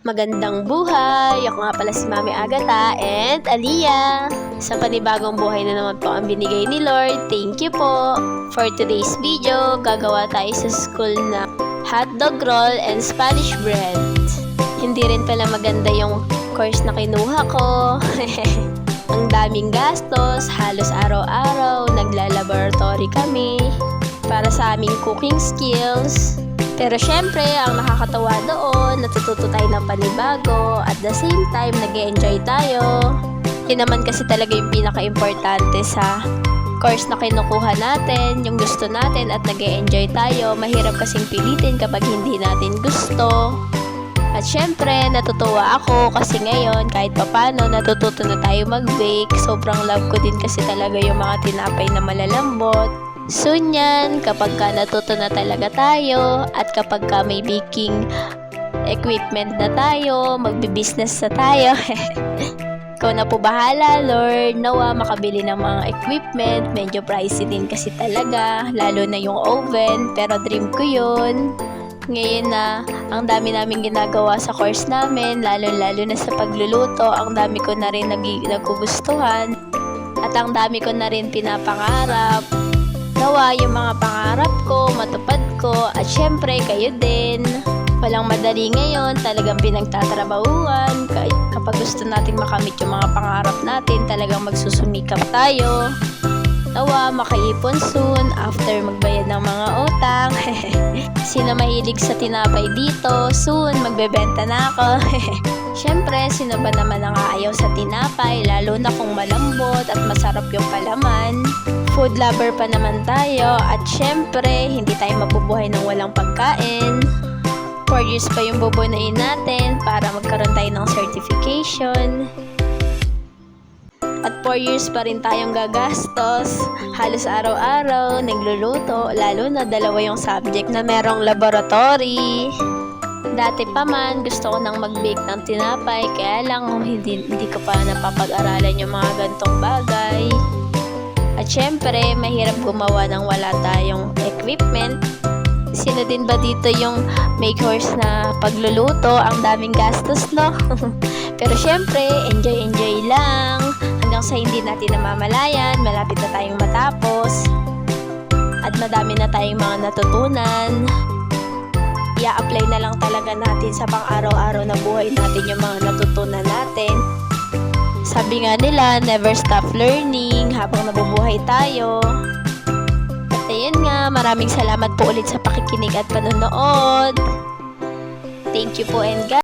Magandang buhay! Ako nga pala si Mami Agatha and Aliyah. Sa panibagong buhay na naman po ang binigay ni Lord. Thank you po! For today's video, gagawa tayo sa school na hotdog roll and Spanish bread. Hindi rin pala maganda yung course na kinuha ko. Ang daming gastos, halos araw-araw, naglalaboratory kami para sa aming cooking skills. Pero syempre, ang nakakatawa doon, natututo tayo ng panibago, at the same time, nag-e-enjoy tayo. Yun naman kasi talaga yung pinaka-importante sa course na kinukuha natin, yung gusto natin at nag-e-enjoy tayo. Mahirap kasing pilitin kapag hindi natin gusto. At syempre, natutuwa ako kasi ngayon, kahit papano, natututo na tayo mag-bake. Sobrang love ko din kasi talaga yung mga tinapay na malalambot. Soon yan, kapag ka natuto na talaga tayo at kapag ka may baking equipment na tayo, magbi-business na tayo. Ikaw na po bahala, Lord. Nawa makabili ng mga equipment. Medyo pricey din kasi talaga, lalo na yung oven, pero dream ko yun. Ngayon na ang dami namin ginagawa sa course namin, lalo na sa pagluluto, ang dami ko na rin nagugustuhan at ang dami ko na rin pinapangarap. Nawa yung mga pangarap ko, matupad ko, at syempre kayo din. Walang madali ngayon, talagang pinagtatrabahuan. Kapag gusto natin makamit yung mga pangarap natin, talagang magsusumikap tayo. Nawa makaipon soon after magbayad ng mga utang. Sino mahilig sa tinapay dito? Soon magbebenta na ako. Syempre, sino ba naman ang ayaw sa tinapay, lalo na kung malambot at masarap yung palaman. Food lover pa naman tayo, at syempre, hindi tayo mabubuhay ng walang pagkain. 4 years pa yung bubunuin natin para magkaroon tayo ng certification. At 4 years pa rin tayong gagastos. Halos araw-araw, nagluluto, lalo na 2 yung subject na merong laboratory. Dati pa man, gusto ko nang mag-bake ng tinapay, kaya lang hindi ko pa napapag-aralan yung mga gantong bagay. At syempre, mahirap gumawa ng wala tayong equipment. Sino din ba dito yung may course na pagluluto? Ang daming gastos, no? Pero syempre, enjoy lang. Hanggang sa hindi natin namamalayan, malapit na tayong matapos. At madami na tayong mga natutunan. I-apply na lang talaga natin sa pang-araw-araw na buhay natin yung mga natutunan natin. Sabi nga nila, never stop learning habang nabubuhay tayo. At ayun nga, maraming salamat po ulit sa pakikinig at panonood. Thank you po and God.